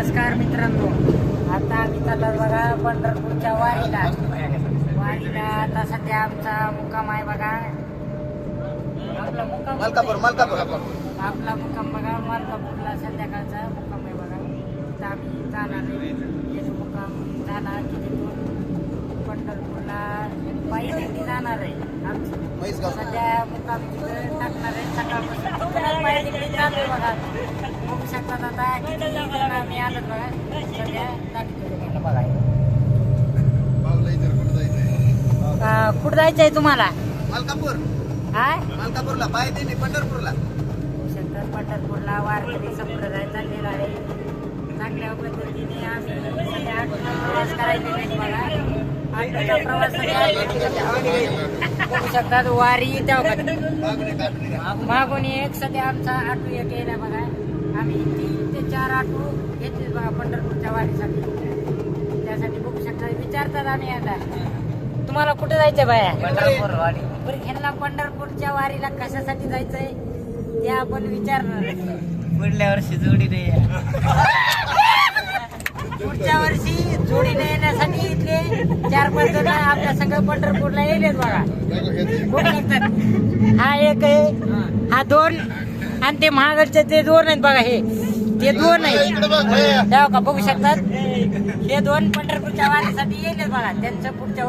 नमस्कार मित्रांनो, आता आम्ही चाललो बघा पंढरपूरच्या वारीला. आता सध्या आमचा मुक्काम आहे बघा. आपला मुक्काम आपला मुक्काम बघा मलकापूरला संध्याकाळचा मुक्काम आहे बघा. तिथं आम्ही जाणार आहे. मुक्काम झाला की तिथून पंढरपूरला पायी दिंडी जाणार आहे आमची. सध्या मुक्काम तिथं टाकणार आहे. सकाळपासून तिथूनच पायी दिंडी चालू आहे बघा. बघू शकतात आता किती जण आम्ही आलो बघा. सध्या दाखवतो बघा. कुठं जायचं आहे तुम्हाला? मलकापूर. हाय मलकापूरला पाय दिंडी पंढरपूरला. शंकर पंढरपूरला वारकरी संप्रदाय चाललेला आहे. चांगल्या पद्धतीने आम्ही सध्या प्रवास करायचे नाही बघा. आठवड्याचा प्रवास बघू शकतात. वारी मागून एक सध्या आमचा ऑटो एक येईल बघा. आम्ही 3 ते 4 ऑटो घेतले बघा पंढरपूरच्या वारीसाठी. त्यासाठी बघू शकता. विचारतात आम्ही आता तुम्हाला कुठे जायचंय बाया? पंढरपूर वारी. बरं, ह्यांना पंढरपूरच्या वारीला कशासाठी जायचंय ते आपण विचारणार. पुढल्या वर्षी जोडीने या. पुढच्या वर्षी जोडीने येण्यासाठी इथले 4-5 जण आपल्या संघ पंढरपूरला येईल बघा. बघू शकतात. हा एक आहे, हा 2 आणि ते महागडचे ते 2 आहेत बघा. हे ते 2 आहेत का बघू शकतात. हे 2 पंढरपूरच्या वारीसाठी येईल बघा. त्यांचं पुढच्या